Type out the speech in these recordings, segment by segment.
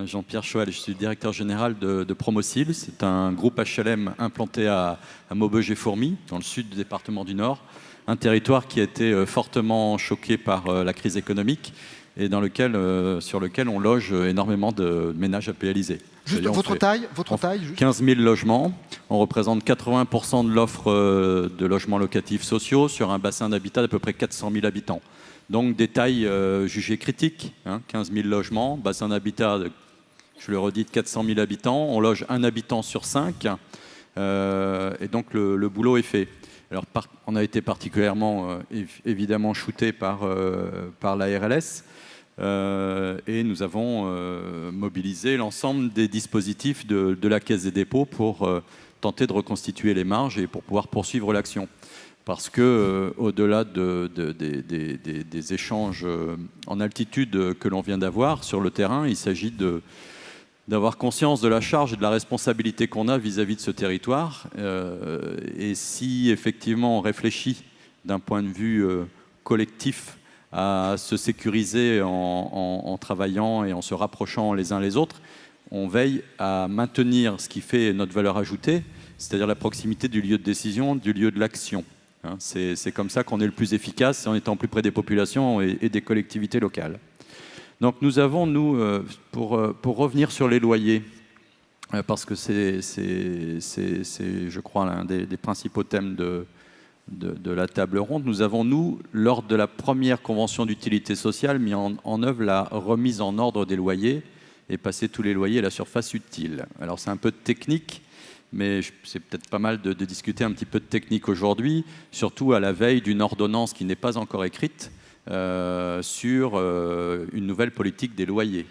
Jean-Pierre Choël, je suis directeur général de Promocil. C'est un groupe HLM implanté à Maubeuge-et-Fourmies, dans le sud du département du Nord. Un territoire qui a été fortement choqué par la crise économique et sur lequel on loge énormément de ménages APLisés. Juste votre taille 15 000 logements. On représente 80% de l'offre de logements locatifs sociaux sur un bassin d'habitat d'à peu près 400 000 habitants. Donc des tailles jugées critiques, 15 000 logements, bassin d'habitat, je le redis, de 400 000 habitants. On loge un habitant sur 5 et donc le boulot est fait. Alors, on a été particulièrement, évidemment, shooté par la RLS et nous avons mobilisé l'ensemble des dispositifs de la Caisse des dépôts pour tenter de reconstituer les marges et pour pouvoir poursuivre l'action. Parce que, au-delà des échanges en altitude que l'on vient d'avoir sur le terrain, il s'agit d'avoir conscience de la charge et de la responsabilité qu'on a vis-à-vis de ce territoire. Et si, effectivement, on réfléchit d'un point de vue collectif à se sécuriser en travaillant et en se rapprochant les uns les autres, on veille à maintenir ce qui fait notre valeur ajoutée, c'est-à-dire la proximité du lieu de décision, du lieu de l'action. C'est comme ça qu'on est le plus efficace, c'est en étant plus près des populations et des collectivités locales. Donc nous avons, pour revenir sur les loyers, parce que c'est je crois, l'un des principaux thèmes de la table ronde, nous avons, lors de la première convention d'utilité sociale, mis en œuvre la remise en ordre des loyers et passer tous les loyers à la surface utile. Alors c'est un peu technique, mais c'est peut-être pas mal de discuter un petit peu de technique aujourd'hui, surtout à la veille d'une ordonnance qui n'est pas encore écrite sur une nouvelle politique des loyers.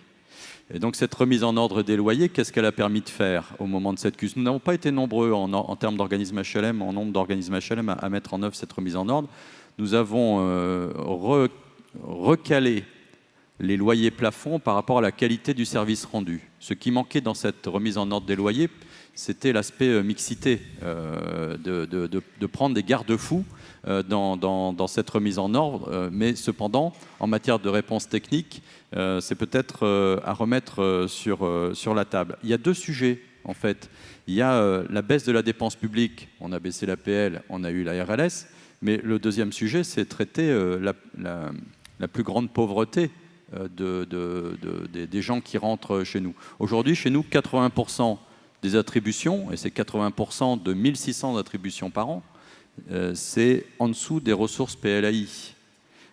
Et donc cette remise en ordre des loyers, qu'est-ce qu'elle a permis de faire au moment de cette crise? Nous n'avons pas été nombreux en termes d'organismes HLM, en nombre d'organismes HLM à mettre en œuvre cette remise en ordre. Nous avons recalé les loyers plafonds par rapport à la qualité du service rendu. Ce qui manquait dans cette remise en ordre des loyers, c'était l'aspect mixité, de prendre des garde-fous dans cette remise en ordre. Mais cependant, en matière de réponse technique, c'est peut-être à remettre sur la table. Il y a deux sujets, en fait. Il y a la baisse de la dépense publique. On a baissé l'APL, on a eu la RLS. Mais le deuxième sujet, c'est traiter la plus grande pauvreté des gens qui rentrent chez nous. Aujourd'hui, chez nous, 80% des attributions, et c'est 80% de 1600 attributions par an, c'est en dessous des ressources PLAI.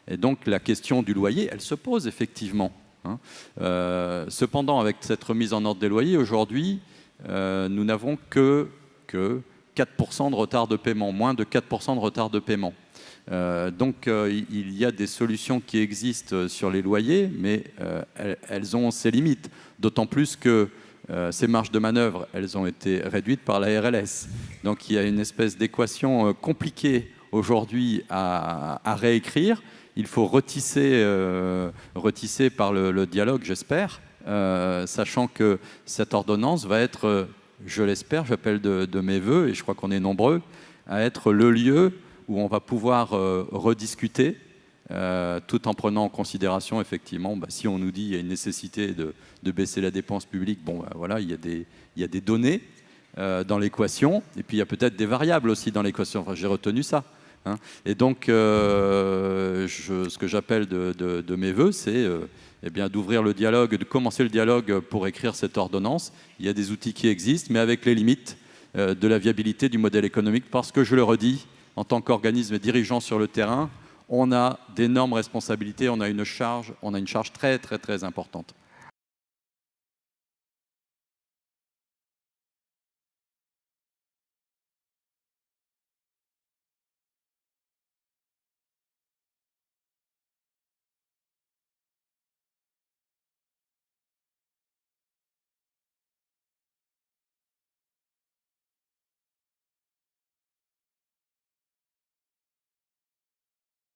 Et donc la question du loyer, elle se pose effectivement. Cependant, avec cette remise en ordre des loyers, aujourd'hui, nous n'avons que 4% de retard de paiement, moins de 4% de retard de paiement. Donc il y a des solutions qui existent sur les loyers, mais elles ont ses limites, d'autant plus que ces marges de manœuvre, elles ont été réduites par la RLS. Donc il y a une espèce d'équation compliquée aujourd'hui à réécrire. Il faut retisser par le dialogue, j'espère, sachant que cette ordonnance va être, je l'espère, j'appelle de mes voeux, et je crois qu'on est nombreux, à être le lieu où on va pouvoir rediscuter, tout en prenant en considération, effectivement, si on nous dit qu'il y a une nécessité de baisser la dépense publique, voilà, il y a des données dans l'équation, et puis il y a peut-être des variables aussi dans l'équation. Enfin, j'ai retenu ça. Et donc, ce que j'appelle de mes voeux, c'est d'ouvrir le dialogue, de commencer le dialogue pour écrire cette ordonnance. Il y a des outils qui existent, mais avec les limites de la viabilité du modèle économique, parce que, je le redis, en tant qu'organisme dirigeant sur le terrain, on a d'énormes responsabilités, on a une charge très, très, très importante.